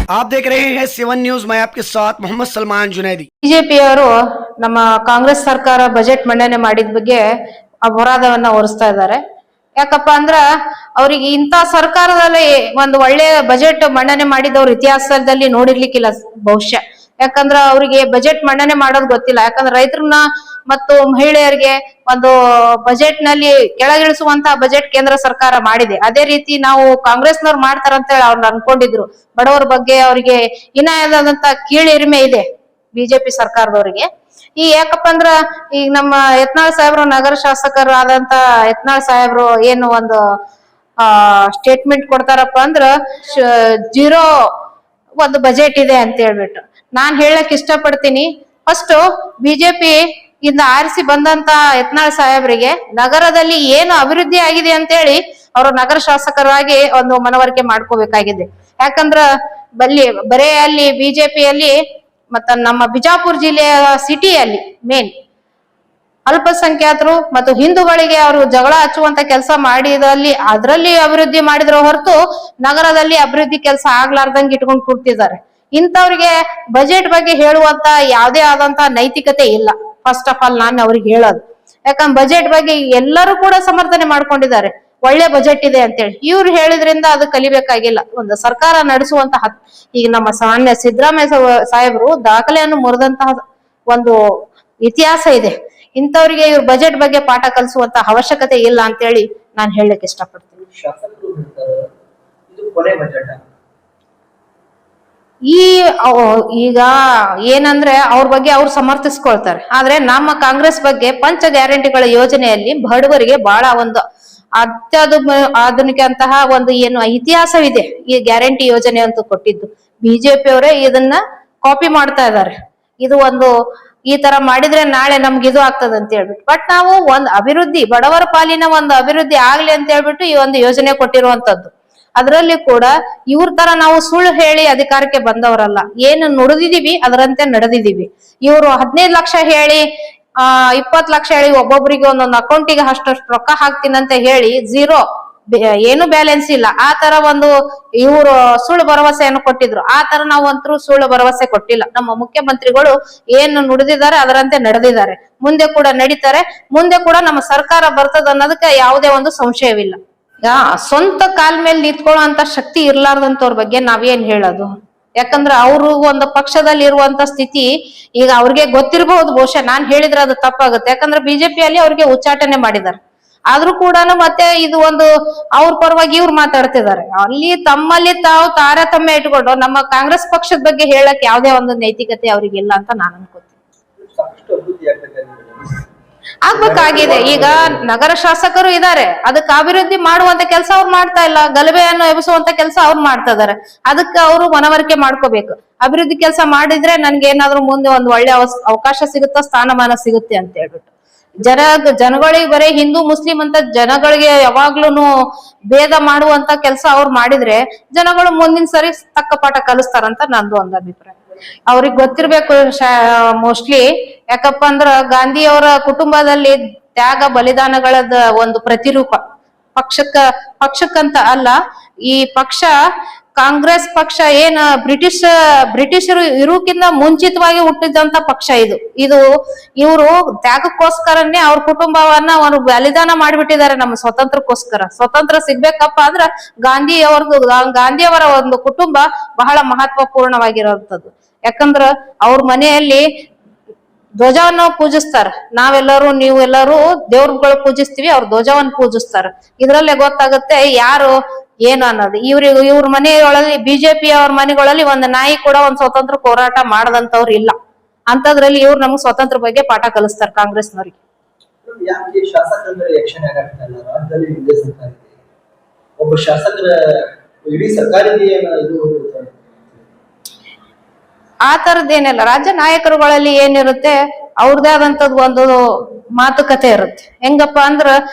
आप देख रहे हैं सेवन न्यूज। मैं आपके साथ मोहम्मद सलमान जुनैदी। ಬಿಜೆಪಿಯವರು ನಮ್ಮ ಕಾಂಗ್ರೆಸ್ ಸರ್ಕಾರ ಬಜೆಟ್ ಮಂಡನೆ ಮಾಡಿದ ಬಗ್ಗೆ ಅಪರಾಧವನ್ನ ಹೊರಿಸ್ತಾ ಇದ್ದಾರೆ. ಯಾಕಪ್ಪ ಅಂದ್ರ ಅವ್ರಿಗೆ ಇಂಥ ಸರ್ಕಾರದಲ್ಲಿ ಒಂದು ಒಳ್ಳೆ ಬಜೆಟ್ ಮಂಡನೆ ಮಾಡಿದವ್ರ ಇತಿಹಾಸದಲ್ಲಿ ನೋಡಿರ್ಲಿಕ್ಕಿಲ್ಲ ಬಹುಶಃ. ಯಾಕಂದ್ರ ಅವರಿಗೆ ಬಜೆಟ್ ಮಂಡನೆ ಮಾಡೋದು ಗೊತ್ತಿಲ್ಲ. ಯಾಕಂದ್ರೆ ರೈತರನ್ನ ಮತ್ತು ಮಹಿಳೆಯರಿಗೆ ಒಂದು ಬಜೆಟ್ ನಲ್ಲಿ ಕೆಳಗಿಳಿಸುವಂತಹ ಬಜೆಟ್ ಕೇಂದ್ರ ಸರ್ಕಾರ ಮಾಡಿದೆ. ಅದೇ ರೀತಿ ನಾವು ಕಾಂಗ್ರೆಸ್ನವ್ರು ಮಾಡ್ತಾರಂತ ಹೇಳಿ ಅವ್ರನ್ನ ಅನ್ಕೊಂಡಿದ್ರು. ಬಡವರ ಬಗ್ಗೆ ಅವರಿಗೆ ಇನ್ನಾದಂತ ಕೀಳಿರಿಮೆ ಇದೆ ಬಿಜೆಪಿ ಸರ್ಕಾರದವರಿಗೆ. ಈ ಯಾಕಪ್ಪ ಅಂದ್ರ ಈಗ ನಮ್ಮ ಯತ್ನಾಳ್ ಸಾಹೇಬ್ರು ನಗರ ಶಾಸಕರು ಆದಂತ ಯತ್ನಾಳ್ ಸಾಹೇಬ್ರು ಏನು ಒಂದು ಸ್ಟೇಟ್ಮೆಂಟ್ ಕೊಡ್ತಾರಪ್ಪ ಅಂದ್ರ ಜೀರೋ ಒಂದು ಬಜೆಟ್ ಇದೆ ಅಂತ ಹೇಳ್ಬಿಟ್ಟು ನಾನ್ ಹೇಳಕ್ ಇಷ್ಟಪಡ್ತೀನಿ. ಫಸ್ಟ್ ಬಿಜೆಪಿ ಇಂದ ಆರಿಸಿ ಬಂದಂತ ಯತ್ನಾಳ್ ಸಾಹೇಬ್ರಿಗೆ ನಗರದಲ್ಲಿ ಏನು ಅಭಿವೃದ್ಧಿ ಆಗಿದೆ ಅಂತ ಹೇಳಿ ಅವರು ನಗರ ಶಾಸಕರಾಗಿ ಒಂದು ಮನವರಿಕೆ ಮಾಡ್ಕೋಬೇಕಾಗಿದೆ. ಯಾಕಂದ್ರ ಬರೇ ಅಲ್ಲಿ ಬಿಜೆಪಿಯಲ್ಲಿ ಮತ್ತ ನಮ್ಮ ಬಿಜಾಪುರ ಜಿಲ್ಲೆಯ ಸಿಟಿಯಲ್ಲಿ ಮೇನ್ ಅಲ್ಪಸಂಖ್ಯಾತರು ಮತ್ತು ಹಿಂದೂಗಳಿಗೆ ಅವರು ಜಗಳ ಹಚ್ಚುವಂತ ಕೆಲಸ ಮಾಡಿದಲ್ಲಿ ಅದರಲ್ಲಿ ಅಭಿವೃದ್ಧಿ ಮಾಡಿದ್ರ ಹೊರತು ನಗರದಲ್ಲಿ ಅಭಿವೃದ್ಧಿ ಕೆಲಸ ಆಗ್ಲಾರ್ದಂಗೆ ಇಟ್ಕೊಂಡು ಕೂರ್ತಿದ್ದಾರೆ. ಇಂಥವ್ರಿಗೆ ಬಜೆಟ್ ಬಗ್ಗೆ ಹೇಳುವಂತ ಯಾವುದೇ ಆದಂತ ನೈತಿಕತೆ ಇಲ್ಲ. ಫಸ್ಟ್ ಆಫ್ ಆಲ್ ನಾನು ಅವ್ರಿಗೆ ಹೇಳೋದು, ಯಾಕಂದ್ರೆ ಬಜೆಟ್ ಬಗ್ಗೆ ಎಲ್ಲರೂ ಕೂಡ ಸಮರ್ಥನೆ ಮಾಡ್ಕೊಂಡಿದ್ದಾರೆ, ಒಳ್ಳೆ ಬಜೆಟ್ ಇದೆ ಅಂತೇಳಿ. ಇವ್ರು ಹೇಳಿದ್ರಿಂದ ಅದು ಕಲಿಬೇಕಾಗಿಲ್ಲ. ಒಂದು ಸರ್ಕಾರ ನಡೆಸುವಂತಹ ಈಗ ನಮ್ಮ ಸಾಮಾನ್ಯ ಸಿದ್ದರಾಮಯ್ಯ ಸಾಹೇಬರು ದಾಖಲೆಯನ್ನು ಮುರಿದಂತಹ ಒಂದು ಇತಿಹಾಸ ಇದೆ. ಇಂಥವ್ರಿಗೆ ಇವ್ರ ಬಜೆಟ್ ಬಗ್ಗೆ ಪಾಠ ಕಲಿಸುವಂತ ಅವಶ್ಯಕತೆ ಇಲ್ಲ ಅಂತೇಳಿ ನಾನು ಹೇಳಕ್ ಇಷ್ಟಪಡ್ತೀನಿ. ಈಗ ಏನಂದ್ರೆ ಅವ್ರ ಬಗ್ಗೆ ಅವ್ರು ಸಮರ್ಥಿಸ್ಕೊಳ್ತಾರೆ. ಆದ್ರೆ ನಮ್ಮ ಕಾಂಗ್ರೆಸ್ ಬಗ್ಗೆ ಪಂಚ ಗ್ಯಾರಂಟಿಗಳ ಯೋಜನೆಯಲ್ಲಿ ಬಡವರಿಗೆ ಬಹಳ ಒಂದು ಆಧುನಿಕ ಅಂತಹ ಒಂದು ಏನು ಇತಿಹಾಸವಿದೆ ಈ ಗ್ಯಾರಂಟಿ ಯೋಜನೆ ಅಂತ ಕೊಟ್ಟಿದ್ದು. ಬಿಜೆಪಿ ಅವರೇ ಇದನ್ನ ಕಾಪಿ ಮಾಡ್ತಾ ಇದ್ದಾರೆ. ಇದು ಒಂದು ಈ ತರ ಮಾಡಿದ್ರೆ ನಾಳೆ ನಮ್ಗೆ ಇದು ಆಗ್ತದೆ ಅಂತ ಹೇಳ್ಬಿಟ್ಟು. ಬಟ್ ನಾವು ಒಂದು ಅಭಿವೃದ್ಧಿ ಬಡವರ ಪಾಲಿನ ಒಂದು ಅಭಿವೃದ್ಧಿ ಆಗ್ಲಿ ಅಂತ ಹೇಳ್ಬಿಟ್ಟು ಈ ಒಂದು ಯೋಜನೆ ಕೊಟ್ಟಿರುವಂತದ್ದು. ಅದರಲ್ಲಿ ಕೂಡ ಇವ್ರ ತರ ನಾವು ಸುಳ್ಳು ಹೇಳಿ ಅಧಿಕಾರಕ್ಕೆ ಬಂದವರಲ್ಲ. ಏನು ನುಡಿದಿದೀವಿ ಅದರಂತೆ ನಡೆದಿದೀವಿ. ಇವರು 15 ಲಕ್ಷ ಹೇಳಿ 20 ಲಕ್ಷ ಹೇಳಿ ಒಬ್ಬೊಬ್ರಿಗೆ ಒಂದೊಂದು ಅಕೌಂಟಿಗೆ ಅಷ್ಟಷ್ಟು ರೊಕ್ಕ ಹಾಕ್ತೀನಂತ ಹೇಳಿ ಝೀರೋ ಏನು ಬ್ಯಾಲೆನ್ಸ್ ಇಲ್ಲ. ಆ ತರ ಒಂದು ಇವರು ಸುಳ್ಳು ಭರವಸೆಯನ್ನು ಕೊಟ್ಟಿದ್ರು. ಆ ತರ ನಾವು ಅಂತೂ ಸುಳ್ಳು ಭರವಸೆ ಕೊಟ್ಟಿಲ್ಲ. ನಮ್ಮ ಮುಖ್ಯಮಂತ್ರಿಗಳು ಏನು ನುಡಿದಿದ್ದಾರೆ ಅದರಂತೆ ನಡೆದಿದ್ದಾರೆ. ಮುಂದೆ ಕೂಡ ನಡೀತಾರೆ. ಮುಂದೆ ಕೂಡ ನಮ್ಮ ಸರ್ಕಾರ ಬರ್ತದ ಅನ್ನೋದಕ್ಕೆ ಯಾವುದೇ ಒಂದು ಸಂಶಯವಿಲ್ಲ. ಸ್ವಂತ ಕಾಲ್ ಮೇಲೆ ನಿಂತ್ಕೊಳ್ಳುವಂತ ಶಕ್ತಿ ಇರ್ಲಾರ್ದಂತವ್ರ ಬಗ್ಗೆ ನಾವೇನ್ ಹೇಳೋದು? ಯಾಕಂದ್ರೆ ಅವರು ಒಂದು ಪಕ್ಷದಲ್ಲಿ ಇರುವಂತ ಸ್ಥಿತಿ ಈಗ ಅವ್ರಿಗೆ ಗೊತ್ತಿರಬಹುದು. ಬಹುಶಃ ನಾನ್ ಹೇಳಿದ್ರೆ ಅದು ತಪ್ಪಾಗುತ್ತೆ. ಯಾಕಂದ್ರೆ ಬಿಜೆಪಿಯಲ್ಲಿ ಅವ್ರಿಗೆ ಉಚ್ಚಾಟನೆ ಮಾಡಿದ್ದಾರೆ. ಆದ್ರೂ ಕೂಡ ಮತ್ತೆ ಇದು ಒಂದು ಅವ್ರ ಪರವಾಗಿ ಇವ್ರು ಮಾತಾಡ್ತಿದ್ದಾರೆ. ಅಲ್ಲಿ ತಮ್ಮಲ್ಲಿ ತಾವು ತಾರತಮ್ಯ ಇಟ್ಕೊಂಡು ನಮ್ಮ ಕಾಂಗ್ರೆಸ್ ಪಕ್ಷದ ಬಗ್ಗೆ ಹೇಳಕ್ ಯಾವುದೇ ಒಂದು ನೈತಿಕತೆ ಅವ್ರಿಗಿಲ್ಲ ಅಂತ ನಾನು ಅನ್ಕೋತೀನಿ. ಆಗ್ಬೇಕಾಗಿದೆ. ಈಗ ನಗರ ಶಾಸಕರು ಇದ್ದಾರೆ, ಅದಕ್ಕೆ ಅಭಿವೃದ್ಧಿ ಮಾಡುವಂತ ಕೆಲಸ ಅವ್ರು ಮಾಡ್ತಾ ಇಲ್ಲ. ಗಲಭೆಯನ್ನು ಎಬ್ಬಿಸುವಂತ ಕೆಲಸ ಅವ್ರು ಮಾಡ್ತಾ ಇದಾರೆ. ಅದಕ್ಕೆ ಅವರು ಮನವರಿಕೆ ಮಾಡ್ಕೋಬೇಕು. ಅಭಿವೃದ್ಧಿ ಕೆಲಸ ಮಾಡಿದ್ರೆ ನನ್ಗೆ ಏನಾದ್ರು ಮುಂದೆ ಒಂದು ಒಳ್ಳೆ ಅವಕಾಶ ಸಿಗುತ್ತಾ, ಸ್ಥಾನಮಾನ ಸಿಗುತ್ತೆ ಅಂತ ಹೇಳ್ಬಿಟ್ಟು ಜನಗಳಿಗೆ ಬರೀ ಹಿಂದೂ ಮುಸ್ಲಿಂ ಅಂತ ಜನಗಳಿಗೆ ಯಾವಾಗ್ಲೂ ಭೇದ ಮಾಡುವಂತ ಕೆಲಸ ಅವ್ರು ಮಾಡಿದ್ರೆ ಜನಗಳು ಮುಂದಿನ ಸರಿ ತಕ್ಕ ಪಾಠ ಕಲಿಸ್ತಾರಂತ ನಂದು ಒಂದು ಅಭಿಪ್ರಾಯ. ಅವ್ರಿಗೆ ಗೊತ್ತಿರ್ಬೇಕು ಮೋಸ್ಟ್ಲಿ. ಯಾಕಪ್ಪ ಅಂದ್ರ ಗಾಂಧಿಯವರ ಕುಟುಂಬದಲ್ಲಿ ತ್ಯಾಗ ಬಲಿದಾನಗಳದ ಒಂದು ಪ್ರತಿರೂಪ. ಪಕ್ಷಕ್ಕಂತ ಅಲ್ಲ, ಈ ಪಕ್ಷ ಕಾಂಗ್ರೆಸ್ ಪಕ್ಷ ಏನ ಬ್ರಿಟಿಷರು ಇರೋಕ್ಕಿಂತ ಮುಂಚಿತವಾಗಿ ಹುಟ್ಟಿದಂತ ಪಕ್ಷ ಇದು. ಇವರು ತ್ಯಾಗಕ್ಕೋಸ್ಕರನೇ ಅವ್ರ ಕುಟುಂಬವನ್ನ ಅವರು ಬಲಿದಾನ ಮಾಡಿಬಿಟ್ಟಿದ್ದಾರೆ ನಮ್ಮ ಸ್ವತಂತ್ರಕ್ಕೋಸ್ಕರ. ಸ್ವತಂತ್ರ ಸಿಗ್ಬೇಕಪ್ಪ ಅಂದ್ರ ಗಾಂಧಿಯವರ ಒಂದು ಕುಟುಂಬ ಬಹಳ ಮಹತ್ವಪೂರ್ಣವಾಗಿರುವಂತದ್ದು. ಯಾಕಂದ್ರ ಅವ್ರ ಮನೆಯಲ್ಲಿ ಧ್ವಜವನ್ನು ಪೂಜಿಸ್ತಾರ. ನೀವೆಲ್ಲರೂ ದೇವ್ರುಗಳು ಪೂಜಿಸ್ತೀವಿ, ಅವ್ರ ಧ್ವಜವನ್ನು ಪೂಜಿಸ್ತಾರ. ಇದ್ರಲ್ಲೇ ಗೊತ್ತಾಗುತ್ತೆ ಯಾರು ಏನು ಅನ್ನೋದು. ಇವ್ರ ಮನೆಯೊಳಗೆ ಬಿಜೆಪಿ ಅವ್ರ ಮನೆಗಳಲ್ಲಿ ಒಂದು ನಾಯಿ ಕೂಡ ಒಂದ್ ಸ್ವತಂತ್ರ ಹೋರಾಟ ಮಾಡದಂತವ್ರು ಇಲ್ಲ. ಅಂತದ್ರಲ್ಲಿ ಇವ್ರು ನಮ್ಗೆ ಸ್ವತಂತ್ರ ಬಗ್ಗೆ ಪಾಠ ಕಲಿಸ್ತಾರ ಕಾಂಗ್ರೆಸ್ನವ್ರಿಗೆ. ಒಬ್ಬ ಶಾಸಕರ ಇಡೀ ಸರ್ಕಾರಕ್ಕೆ ಆ ತರದ್ದೇನಿಲ್ಲ. ರಾಜ್ಯ ನಾಯಕರುಗಳಲ್ಲಿ ಏನಿರುತ್ತೆ ಅವ್ರದೇ ಆದಂತದ್ ಒಂದು ಮಾತುಕತೆ ಇರುತ್ತೆ. ಹೆಂಗಪ್ಪ ಅಂದ್ರ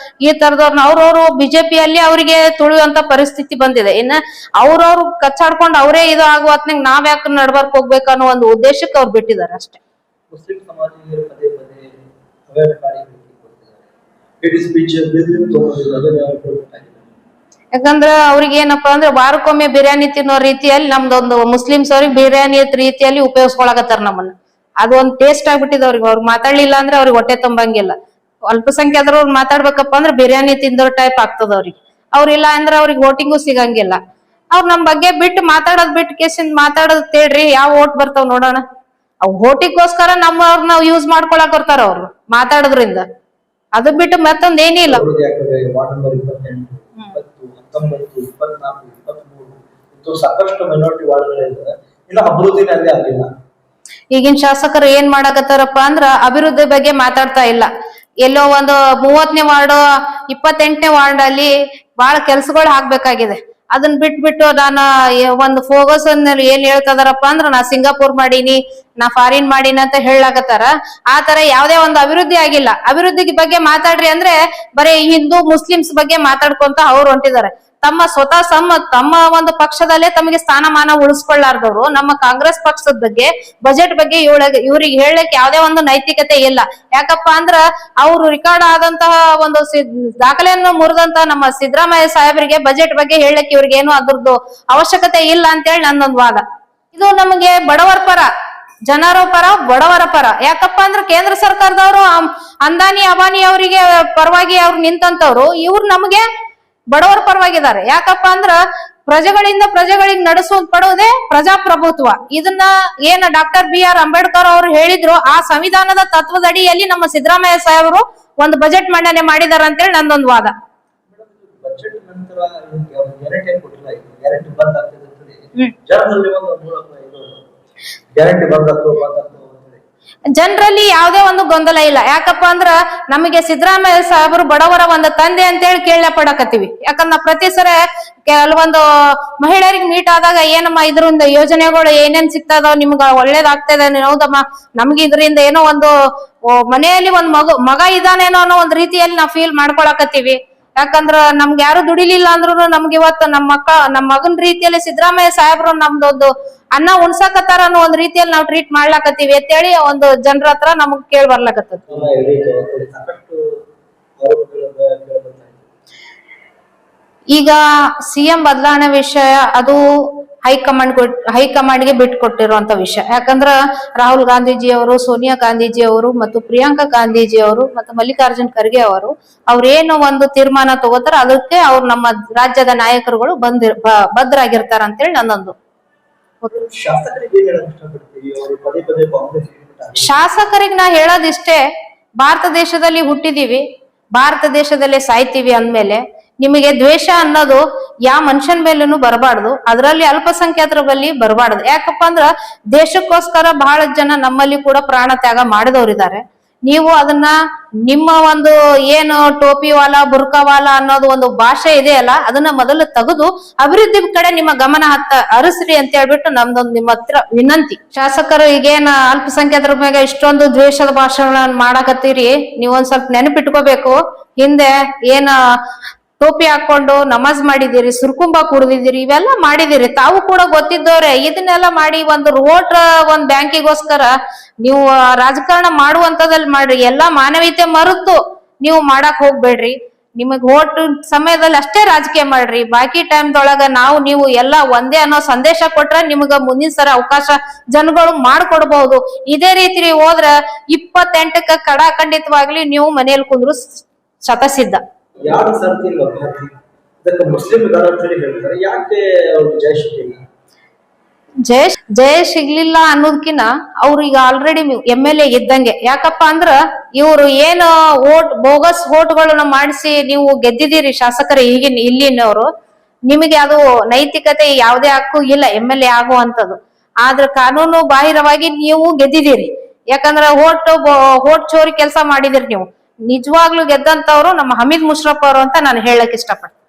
ಈ ತರದವ್ರನ್ನ ಅವ್ರವ್ರು ಬಿಜೆಪಿಯಲ್ಲಿ ಅವರಿಗೆ ತುಳಿಯುವಂತ ಪರಿಸ್ಥಿತಿ ಬಂದಿದೆ. ಇನ್ನ ಅವ್ರವ್ರು ಕಚ್ಚಾಡ್ಕೊಂಡು ಅವರೇ ಇದು ಆಗುವ ಹೊತ್ನಾಗ ನಾವ್ ಯಾಕೆ ನಡ್ಬರ್ಕ್ ಹೋಗ್ಬೇಕು ಅನ್ನೋ ಒಂದು ಉದ್ದೇಶಕ್ಕೆ ಅವ್ರು ಬಿಟ್ಟಿದ್ದಾರೆ ಅಷ್ಟೇ. ಮುಸ್ಲಿಂ ಸಮಾಜಕ್ಕೆ ಪದೇ ಪದೇ ಅವೇರ್ನೆಸ್ ಮಾಡಿ ಯಾಕಂದ್ರ ಅವ್ರಿಗೆ ಏನಪ್ಪಾ ಅಂದ್ರೆ ವಾರಕ್ಕೊಮ್ಮೆ ಬಿರಿಯಾನಿ ತಿನ್ನೋ ರೀತಿಯಲ್ಲಿ ನಮ್ದೊಂದು ಮುಸ್ಲಿಮ್ಸ್ ಅವ್ರಿಗೆ ಬಿರಿಯಾನಿ ರೀತಿಯಲ್ಲಿ ಉಪಯೋಗಿಸ್ಕೊಳಕತ್ತಾರ ನಮ್ಮನ್ನ. ಅದೊಂದ್ ಟೇಸ್ಟ್ ಆಗ್ಬಿಟ್ಟಿದೆ ಅವ್ರಿಗೆ. ಅವ್ರು ಮಾತಾಡ್ಲಿಲ್ಲ ಅಂದ್ರೆ ಅವ್ರಿಗೆ ಹೊಟ್ಟೆ ತುಂಬಂಗಿಲ್ಲ. ಅಲ್ಪಸಂಖ್ಯಾತರು ಮಾತಾಡ್ಬೇಕಪ್ಪ ಅಂದ್ರೆ ಬಿರಿಯಾನಿ ತಿಂದೋ ಟೈಪ್ ಆಗ್ತದ ಅವ್ರಿಗೆ. ಅವ್ರಿಲ್ಲ ಅಂದ್ರೆ ಅವ್ರಿಗೆ ವೋಟಿಂಗು ಸಿಗಂಗಿಲ್ಲ. ಅವ್ರು ನಮ್ ಬಗ್ಗೆ ಬಿಟ್ಟು ಮಾತಾಡೋದ್ ಬಿಟ್ಟು ಕೇಸಿಂದ ಮಾತಾಡೋದ್ ತೇಡ್ರಿ ಯಾವ ವೋಟ್ ಬರ್ತಾವ್ ನೋಡೋಣ. ಅವ್ ವೋಟಿಗೋಸ್ಕರ ನಮ್ಮವ್ರನ್ನ ಯೂಸ್ ಮಾಡ್ಕೊಳಕ್ ಬರ್ತಾರ ಅವ್ರು ಮಾತಾಡೋದ್ರಿಂದ. ಅದು ಬಿಟ್ಟು ಮತ್ತೊಂದ್ ಏನಿಲ್ಲ. ಅಭಿವೃದ್ಧಿ ಆಗ್ತದೆ. ವಾರ್ಡ್ ನಂಬರ್ 28, 20, 19, 24, 23 ಇದು ಸಾಕಷ್ಟು ಮೈನಾರಿಟಿ ವಾರ್ಡ್ಗಳಿದೆ. ಇನ್ನು ಅಭಿವೃದ್ಧಿನೇ ಅಲ್ಲಿ ಆಗಿಲ್ಲ. ಈಗಿನ ಶಾಸಕರು ಏನ್ ಮಾಡಕತ್ತಾರಪ್ಪ ಅಂದ್ರ ಅಭಿವೃದ್ಧಿ ಬಗ್ಗೆ ಮಾತಾಡ್ತಾ ಇಲ್ಲ. ಎಲ್ಲೋ ಒಂದು 30ನೇ ವಾರ್ಡ್ 28ನೇ ವಾರ್ಡ್ ಅಲ್ಲಿ ಬಹಳ ಕೆಲ್ಸಗಳು ಆಗ್ಬೇಕಾಗಿದೆ. ಅದನ್ನ ಬಿಟ್ಬಿಟ್ಟು ನಾನು ಒಂದು ಫೋಕಸ್ ಏನ್ ಹೇಳ್ತದಾರಪ್ಪ ಅಂದ್ರ ನಾ ಸಿಂಗಾಪುರ್ ಮಾಡೀನಿ, ನಾ ಫಾರಿನ್ ಮಾಡೀನಿ ಅಂತ ಹೇಳಾಕತ್ತಾರ. ಆ ತರ ಯಾವ್ದೇ ಒಂದು ಅಭಿವೃದ್ಧಿ ಆಗಿಲ್ಲ. ಅಭಿವೃದ್ಧಿ ಬಗ್ಗೆ ಮಾತಾಡ್ರಿ ಅಂದ್ರೆ ಬರೀ ಹಿಂದೂ ಮುಸ್ಲಿಮ್ಸ್ ಬಗ್ಗೆ ಮಾತಾಡ್ಕೊಂತ ಅವ್ರು ಹೊಂಟಿದ್ದಾರೆ. ಸ್ವತಃ ತಮ್ಮ ಒಂದು ಪಕ್ಷದಲ್ಲೇ ತಮಗೆ ಸ್ಥಾನಮಾನ ಉಳಿಸ್ಕೊಳ್ಳಾರ್ದವ್ರು ನಮ್ಮ ಕಾಂಗ್ರೆಸ್ ಪಕ್ಷದ ಬಗ್ಗೆ ಬಜೆಟ್ ಬಗ್ಗೆ ಇವ್ರಿಗೆ ಹೇಳಕ್ ಯಾವ್ದೇ ಒಂದು ನೈತಿಕತೆ ಇಲ್ಲ. ಯಾಕಪ್ಪ ಅಂದ್ರ ಅವ್ರು ರೆಕಾರ್ಡ್ ಆದಂತಹ ಒಂದು ದಾಖಲೆಯನ್ನು ಮುರಿದಂತಹ ನಮ್ಮ ಸಿದ್ದರಾಮಯ್ಯ ಸಾಹೇಬರಿಗೆ ಬಜೆಟ್ ಬಗ್ಗೆ ಹೇಳಕ್ ಇವ್ರಿಗೇನು ಅದ್ರದ್ದು ಅವಶ್ಯಕತೆ ಇಲ್ಲ ಅಂತೇಳಿ ನನ್ನೊಂದು ವಾದ. ಇದು ನಮಗೆ ಬಡವರ ಪರ, ಜನರ ಪರ, ಬಡವರ ಪರ. ಯಾಕಪ್ಪ ಅಂದ್ರೆ ಕೇಂದ್ರ ಸರ್ಕಾರದವರು ಅಂದಾನಿ ಅಬಾನಿ ಅವರಿಗೆ ಪರವಾಗಿ ಅವ್ರು ನಿಂತಂತವ್ರು, ಇವ್ರು ನಮಗೆ ಬಡವರ ಪರವಾಗಿದ್ದಾರೆ. ಯಾಕಪ್ಪ ಅಂದ್ರ ಪ್ರಜೆಗಳಿಗೆ ನಡೆಸೋದ್ ಪಡುವುದೇ ಪ್ರಜಾಪ್ರಭುತ್ವ. ಇದನ್ನ ಏನ ಡಾಕ್ಟರ್ BR ಅಂಬೇಡ್ಕರ್ ಅವರು ಹೇಳಿದ್ರು, ಆ ಸಂವಿಧಾನದ ತತ್ವದ ಅಡಿಯಲ್ಲಿ ನಮ್ಮ ಸಿದ್ದರಾಮಯ್ಯ ಸಾಹೇಬರು ಒಂದು ಬಜೆಟ್ ಮಂಡನೆ ಮಾಡಿದಾರ ಅಂತೇಳಿ ನಂದೊಂದು ವಾದ. ಬಜೆಟ್ ನಂತರ ಗ್ಯಾರಂಟಿ ಕೊಟ್ಟಿಲ್ಲ. ಗ್ಯಾರಂಟಿ ಬಂದ್ ಆಗ್ತದೆ ಜನರಲ್ಲಿ ಒಂದು ಗ್ಯಾರಂಟಿ ಬಂದಾಗ್ತದೆ. ಜನರಲ್ಲಿ ಯಾವುದೇ ಒಂದು ಗೊಂದಲ ಇಲ್ಲ. ಯಾಕಪ್ಪ ಅಂದ್ರ ನಮಗೆ ಸಿದ್ದರಾಮಯ್ಯ ಸಾಹೇಬರು ಬಡವರ ಒಂದು ತಂದೆ ಅಂತೇಳಿ ಕೇಳ ಪಡಕತ್ತೀವಿ. ಯಾಕಂದ್ರ ಪ್ರತಿ ಸಲ ಕೆಲವೊಂದು ಮಹಿಳೆಯರಿಗೆ ಮೀಟ್ ಆದಾಗ ಏನಮ್ಮ ಇದರಿಂದ ಯೋಜನೆಗಳು ಏನೇನ್ ಸಿಗ್ತದೋ ನಿಮ್ಗ ಒಳ್ಳೇದಾಗ್ತದೆ, ಹೌದಮ್ಮ ನಮ್ಗೆ ಇದರಿಂದ ಏನೋ ಒಂದು ಮನೆಯಲ್ಲಿ ಒಂದ್ ಮಗ ಇದಾನೇನೋ ಅನ್ನೋ ಒಂದ್ ರೀತಿಯಲ್ಲಿ ನಾವು ಫೀಲ್ ಮಾಡ್ಕೊಳಕತ್ತೀವಿ. ಯಾಕಂದ್ರ ನಮ್ಗೆ ಯಾರು ದುಡಿಲಿಲ್ಲ ಅಂದ್ರೂ ನಮ್ಗೆ ಇವತ್ತು ನಮ್ಮ ಮಗನ್ ರೀತಿಯಲ್ಲಿ ಸಿದ್ದರಾಮಯ್ಯ ಸಾಹೇಬ್ರು ನಮ್ದೊಂದು ಅನ್ನ ಉಣ್ಸಕತ್ತಾರ ಅನ್ನೋ ಒಂದ್ ರೀತಿಯಲ್ಲಿ ನಾವು ಟ್ರೀಟ್ ಮಾಡ್ಲಾಕತ್ತೀವಿ ಅಂತೇಳಿ ಒಂದು ಜನರ ಹತ್ರ ನಮಗ್ ಕೇಳಿ ಬರ್ಲಾಕತ್ತದ. ಈಗ CM ಬದಲಾವಣೆ ವಿಷಯ ಅದು ಹೈಕಮಾಂಡ್ಗೆ ಬಿಟ್ಕೊಟ್ಟಿರುವಂತ ವಿಷಯ. ಯಾಕಂದ್ರ ರಾಹುಲ್ ಗಾಂಧೀಜಿ ಅವರು, ಸೋನಿಯಾ ಗಾಂಧೀಜಿ ಅವರು ಮತ್ತು ಪ್ರಿಯಾಂಕಾ ಗಾಂಧೀಜಿ ಅವರು ಮತ್ತು ಮಲ್ಲಿಕಾರ್ಜುನ್ ಖರ್ಗೆ ಅವರು ಅವ್ರೇನು ಒಂದು ತೀರ್ಮಾನ ತಗೋತಾರ ಅದಕ್ಕೆ ಅವ್ರು ನಮ್ಮ ರಾಜ್ಯದ ನಾಯಕರುಗಳು ಬದ್ಧರಾಗಿರ್ತಾರ ಅಂತೇಳಿ ನನ್ನೊಂದು. ಶಾಸಕರಿಗೆ ನಾ ಹೇಳೋದಿಷ್ಟೇ, ಭಾರತ ದೇಶದಲ್ಲಿ ಹುಟ್ಟಿದೀವಿ, ಭಾರತ ದೇಶದಲ್ಲೇ ಸಾಯ್ತೀವಿ ಅಂದ್ಮೇಲೆ ನಿಮಗೆ ದ್ವೇಷ ಅನ್ನೋದು ಯಾವ ಮನುಷ್ಯನ ಮೇಲೂ ಬರಬಾರ್ದು. ಅದರಲ್ಲಿ ಅಲ್ಪಸಂಖ್ಯಾತರ ಬಳಿ ಬರಬಾರ್ದು. ಯಾಕಪ್ಪ ಅಂದ್ರ ದೇಶಕ್ಕೋಸ್ಕರ ಬಹಳ ಜನ ನಮ್ಮಲ್ಲಿ ಕೂಡ ಪ್ರಾಣ ತ್ಯಾಗ ಮಾಡಿದವರಿದ್ದಾರೆ. ನೀವು ಅದನ್ನ ನಿಮ್ಮ ಒಂದು ಏನು ಟೋಪಿವಾಲ ಬುರ್ಕಾವಾಲ ಅನ್ನೋದು ಒಂದು ಭಾಷೆ ಇದೆಯಲ್ಲ, ಅದನ್ನ ಮೊದಲು ತೆಗೆದು ಅಭಿವೃದ್ಧಿ ಕಡೆ ನಿಮ್ಮ ಗಮನ ಹರಿಸ್ರಿ ಅಂತ ಹೇಳ್ಬಿಟ್ಟು ನಮ್ದೊಂದು ನಿಮ್ಮ ಹತ್ರ ವಿನಂತಿ. ಶಾಸಕರು ಈಗೇನ ಅಲ್ಪಸಂಖ್ಯಾತರ ಮೇಲೆ ಇಷ್ಟೊಂದು ದ್ವೇಷದ ಭಾಷೆಗಳನ್ನ ಮಾಡಾಕತ್ತೀರಿ, ನೀವೊಂದ್ ಸ್ವಲ್ಪ ನೆನಪಿಟ್ಕೋಬೇಕು. ಹಿಂದೆ ಏನ ಟೋಪಿ ಹಾಕೊಂಡು ನಮಾಜ್ ಮಾಡಿದಿರಿ, ಸುರ್ಕುಂಬ ಕುಡ್ದಿದ್ದೀರಿ, ಇವೆಲ್ಲ ಮಾಡಿದಿರಿ. ತಾವು ಕೂಡ ಗೊತ್ತಿದ್ದವ್ರೆ. ಇದನ್ನೆಲ್ಲ ಮಾಡಿ ಒಂದು ಒಂದ್ ಬ್ಯಾಂಕಿಗೋಸ್ಕರ ನೀವು ರಾಜಕಾರಣ ಮಾಡುವಂತದಲ್ಲಿ ಮಾಡ್ರಿ. ಎಲ್ಲಾ ಮಾನವೀಯತೆ ಮರೆತು ನೀವು ಮಾಡಕ್ ಹೋಗ್ಬೇಡ್ರಿ. ನಿಮಗ್ ಓಟ್ ಸಮಯದಲ್ಲಿ ಅಷ್ಟೇ ರಾಜಕೀಯ ಮಾಡ್ರಿ. ಬಾಕಿ ಟೈಮ್ದೊಳಗ ನೀವು ಎಲ್ಲ ಒಂದೇ ಅನ್ನೋ ಸಂದೇಶ ಕೊಟ್ರ ನಿಮ್ಗ ಮುಂದಿನ ಸಲ ಅವಕಾಶ ಜನಗಳು ಮಾಡ್ಕೊಡ್ಬಹುದು. ಇದೇ ರೀತಿ ಹೋದ್ರ 28ಕ್ಕ ಖಂಡಿತವಾಗ್ಲಿ ನೀವು ಮನೆಯಲ್ಲಿ ಕುಂದ್ರು ಶತಸಿದ್ಧ. ಯಾರು ಸರ್ತಿಲ್ಲ ಅಭ್ಯರ್ಥಿ ಇದಕ್ಕೆ ಮುಸ್ಲಿಂಗಳು ಅಂತ ಹೇಳ್ತಾರೆ. ಯಾಕೆ ಅವ್ರು ಜಯ ಸಿಗ್ಲಿಲ್ಲ ಅನ್ನೋದಕ್ಕಿನ್ನ ಅವ್ರು ಈಗ ಆಲ್ರೆಡಿ MLA ಇದ್ದಂಗೆ. ಯಾಕಪ್ಪ ಅಂದ್ರ ಇವ್ರು ಏನು ಬೋಗಸ್ ಓಟ್ಗಳನ್ನ ಮಾಡಿಸಿ ನೀವು ಗೆದ್ದಿದ್ದೀರಿ ಶಾಸಕರು ಇಲ್ಲಿನವರು. ನಿಮಗೆ ಅದು ನೈತಿಕತೆ ಯಾವುದೇ ಹಕ್ಕು ಇಲ್ಲ MLA ಆಗುವಂತದ್ದು. ಆದ್ರೆ ಕಾನೂನು ಬಾಹಿರವಾಗಿ ನೀವು ಗೆದ್ದಿದ್ದೀರಿ. ಯಾಕಂದ್ರ ಓಟ್ ಚೋರಿ ಕೆಲಸ ಮಾಡಿದಿರಿ ನೀವು. ನಿಜವಾಗ್ಲೂ ಗೆದ್ದಂತವ್ರು ನಮ್ಮ ಹಮೀದ್ ಮುಷ್ರಫ್ ಅವರು ಅಂತ ನಾನು ಹೇಳಕ್ ಇಷ್ಟಪಡ್ತೀನಿ.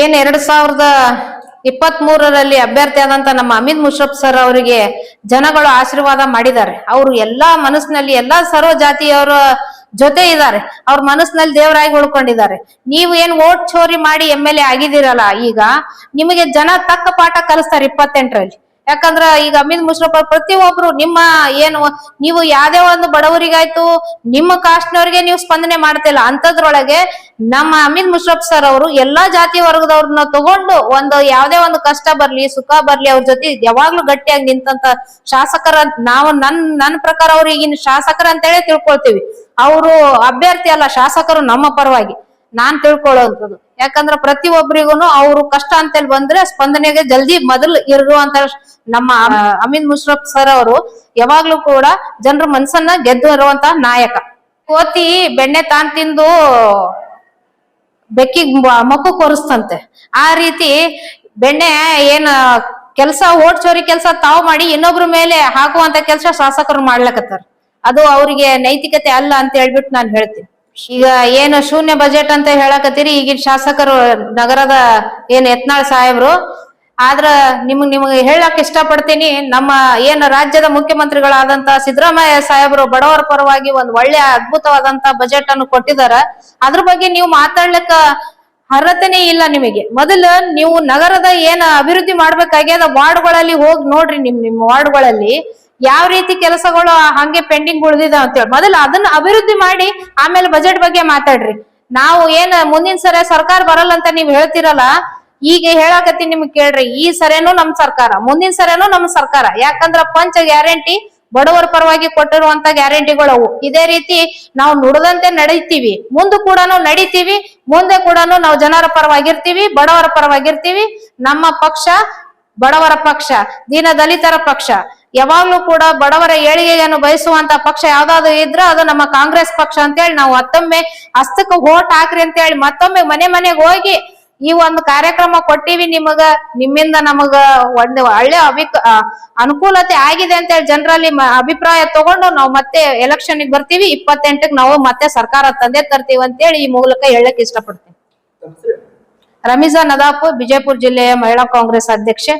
ಏನ್ 2023ರಲ್ಲಿ ಅಭ್ಯರ್ಥಿ ಆದಂತ ನಮ್ಮ ಹಮೀದ್ ಮುಷ್ರಫ್ ಸರ್ ಅವರಿಗೆ ಜನಗಳು ಆಶೀರ್ವಾದ ಮಾಡಿದ್ದಾರೆ. ಅವರು ಎಲ್ಲಾ ಮನಸ್ಸಿನಲ್ಲಿ ಎಲ್ಲಾ ಸರ್ವ ಜಾತಿಯವರ ಜೊತೆ ಇದ್ದಾರೆ. ಅವ್ರ ಮನಸ್ಸಿನಲ್ಲಿ ದೇವರಾಗಿ ಉಳ್ಕೊಂಡಿದ್ದಾರೆ. ನೀವು ಏನ್ ಓಟ್ ಚೋರಿ ಮಾಡಿ MLA ಆಗಿದ್ದೀರಲ್ಲ, ಈಗ ನಿಮಗೆ ಜನ ತಕ್ಕ ಪಾಠ ಕಲಿಸ್ತಾರೆ 28ರಲ್ಲಿ. ಯಾಕಂದ್ರ ಈಗ ಅಮಿತ್ ಮುಷ್ರಫ್ ಅವ್ರು ಪ್ರತಿಯೊಬ್ರು ನಿಮ್ಮ ಏನು ನೀವು ಯಾವ್ದೇ ಒಂದು ಬಡವರಿಗಾಯ್ತು ನಿಮ್ಮ ಕಾಸ್ಟ್ನವ್ರಿಗೆ ನೀವು ಸ್ಪಂದನೆ ಮಾಡ್ತಿಲ್ಲ ಅಂತದ್ರೊಳಗೆ ನಮ್ಮ ಅಮಿತ್ ಮುಷ್ರಫ್ ಸರ್ ಅವರು ಎಲ್ಲಾ ಜಾತಿ ವರ್ಗದವ್ರನ್ನ ತಗೊಂಡು ಒಂದು ಯಾವ್ದೇ ಒಂದು ಕಷ್ಟ ಬರ್ಲಿ ಸುಖ ಬರ್ಲಿ ಅವ್ರ ಜೊತೆ ಯಾವಾಗ್ಲೂ ಗಟ್ಟಿಯಾಗಿ ನಿಂತಂತ ಶಾಸಕರ ನಾವು ನನ್ನ ಪ್ರಕಾರ ಅವ್ರು ಈಗಿನ ಶಾಸಕರ ಅಂತೇಳಿ ತಿಳ್ಕೊಳ್ತೀವಿ. ಅವರು ಅಭ್ಯರ್ಥಿ ಅಲ್ಲ, ಶಾಸಕರು ನಮ್ಮ ಪರವಾಗಿ ನಾನ್ ತಿಳ್ಕೊಳ್ಳೋದು. ಯಾಕಂದ್ರ ಪ್ರತಿಯೊಬ್ಬರಿಗೂ ಅವ್ರು ಕಷ್ಟ ಅಂತೇಳಿ ಬಂದ್ರೆ ಸ್ಪಂದನೆಗೆ ಜಲ್ದಿ ಮೊದಲು ಇರುವಂತ ನಮ್ಮ ಅಮಿತ್ ಮುಷ್ರಫ್ ಸರ್ ಅವರು ಯಾವಾಗ್ಲೂ ಕೂಡ ಜನರ ಮನಸ್ಸನ್ನ ಗೆದ್ದು ಇರುವಂತಹ ನಾಯಕ. ಕೋತಿ ಬೆಣ್ಣೆ ತಾನ್ ತಿಂದು ಬೆಕ್ಕಿಗ್ ಮಕ್ಕು ಕೊರಿಸ್ತಂತೆ, ಆ ರೀತಿ ಬೆಣ್ಣೆ ಏನ್ ಕೆಲಸ ಓಟ್ ಚೋರಿ ಕೆಲಸ ತಾವು ಮಾಡಿ ಇನ್ನೊಬ್ರ ಮೇಲೆ ಹಾಕುವಂತ ಕೆಲಸ ಶಾಸಕರು ಮಾಡ್ಲಕತ್ತಾರ. ಅದು ಅವರಿಗೆ ನೈತಿಕತೆ ಅಲ್ಲ ಅಂತ ಹೇಳ್ಬಿಟ್ಟು ನಾನು ಹೇಳ್ತೀನಿ. ಈಗ ಏನು ಶೂನ್ಯ ಬಜೆಟ್ ಅಂತ ಹೇಳಕತ್ತೀರಿ ಈಗಿನ ಶಾಸಕರು ನಗರದ ಏನ್ ಯತ್ನಾಳ್ ಸಾಹೇಬ್ರು, ಆದ್ರ ನಿಮ್ಗೆ ಹೇಳಕ್ ಇಷ್ಟಪಡ್ತೀನಿ, ನಮ್ಮ ಏನು ರಾಜ್ಯದ ಮುಖ್ಯಮಂತ್ರಿಗಳಾದಂತ ಸಿದ್ದರಾಮಯ್ಯ ಸಾಹೇಬ್ರು ಬಡವರ ಪರವಾಗಿ ಒಂದ್ ಒಳ್ಳೆ ಅದ್ಭುತವಾದಂತ ಬಜೆಟ್ ಅನ್ನು ಕೊಟ್ಟಿದಾರ. ಅದ್ರ ಬಗ್ಗೆ ನೀವು ಮಾತಾಡ್ಲಿಕ್ಕ ಅರ್ಹತೆನೇ ಇಲ್ಲ ನಿಮಗೆ. ಮೊದಲು ನೀವು ನಗರದ ಏನ್ ಅಭಿವೃದ್ಧಿ ಮಾಡ್ಬೇಕಾಗ್ಯದ ವಾರ್ಡ್ಗಳಲ್ಲಿ ಹೋಗಿ ನೋಡ್ರಿ, ನಿಮ್ಮ ವಾರ್ಡ್ಗಳಲ್ಲಿ ಯಾವ ರೀತಿ ಕೆಲಸಗಳು ಹಂಗೆ ಪೆಂಡಿಂಗ್ ಉಳಿದಿದಾವ ಅಂತೇಳಿ ಮೊದಲು ಅದನ್ನ ಅಭಿವೃದ್ಧಿ ಮಾಡಿ ಆಮೇಲೆ ಬಜೆಟ್ ಬಗ್ಗೆ ಮಾತಾಡ್ರಿ. ನಾವು ಏನ್ ಮುಂದಿನ ಸರಿ ಸರ್ಕಾರ ಬರಲ್ಲ ಅಂತ ನೀವ್ ಹೇಳ್ತಿರಲ್ಲ, ಈಗ ಹೇಳಕತ್ತೀನಿ ನಿಮ್ಗೆ ಕೇಳ್ರಿ, ಈ ಸರಿನೂ ನಮ್ ಸರ್ಕಾರ, ಮುಂದಿನ ಸರಿನೂ ನಮ್ ಸರ್ಕಾರ. ಯಾಕಂದ್ರ ಪಂಚ ಗ್ಯಾರಂಟಿ ಬಡವರ ಪರವಾಗಿ ಕೊಟ್ಟಿರುವಂತ ಗ್ಯಾರಂಟಿಗಳು ಅವು. ಇದೇ ರೀತಿ ನಾವು ನುಡಿದಂತೆ ನಡೀತೀವಿ, ಮುಂದೆ ಕೂಡ ನಡೀತೀವಿ, ಮುಂದೆ ಕೂಡ ನಾವು ಜನರ ಪರವಾಗಿರ್ತೀವಿ, ಬಡವರ ಪರವಾಗಿರ್ತೀವಿ. ನಮ್ಮ ಪಕ್ಷ ಬಡವರ ಪಕ್ಷ, ದೀನ ದಲಿತರ ಪಕ್ಷ. ಯಾವಾಗ್ಲೂ ಕೂಡ ಬಡವರ ಏಳಿಗೆಯನ್ನು ಬಯಸುವಂತ ಪಕ್ಷ ಯಾವ್ದಾದ್ರು ಇದ್ರ ಅದು ನಮ್ಮ ಕಾಂಗ್ರೆಸ್ ಪಕ್ಷ ಅಂತೇಳಿ ನಾವು ಮತ್ತೊಮ್ಮೆ ಹಸ್ತಕ್ಕೆ ವೋಟ್ ಹಾಕ್ರಿ ಅಂತ ಹೇಳಿ ಮತ್ತೊಮ್ಮೆ ಮನೆಗೆ ಹೋಗಿ ಈ ಒಂದು ಕಾರ್ಯಕ್ರಮ ಕೊಟ್ಟಿವಿ. ನಿಮ್ಮಿಂದ ನಮಗ ಒಂದು ಒಳ್ಳೆ ಅನುಕೂಲತೆ ಆಗಿದೆ ಅಂತ ಹೇಳಿ ಜನರಲ್ಲಿ ಅಭಿಪ್ರಾಯ ತಗೊಂಡು ನಾವು ಮತ್ತೆ ಎಲೆಕ್ಷನ್ ಬರ್ತೀವಿ. 28ಕ್ಕೆ ನಾವು ಮತ್ತೆ ಸರ್ಕಾರ ತಂದೆ ತರ್ತೀವಿ ಅಂತೇಳಿ ಈ ಮೂಲಕ ಹೇಳಕ್ ಇಷ್ಟಪಡ್ತೀನಿ. ರಮೀಜಾ ನದಾಪುರ್, ಬಿಜಾಪುರ ಜಿಲ್ಲೆಯ ಮಹಿಳಾ ಕಾಂಗ್ರೆಸ್ ಅಧ್ಯಕ್ಷೆ.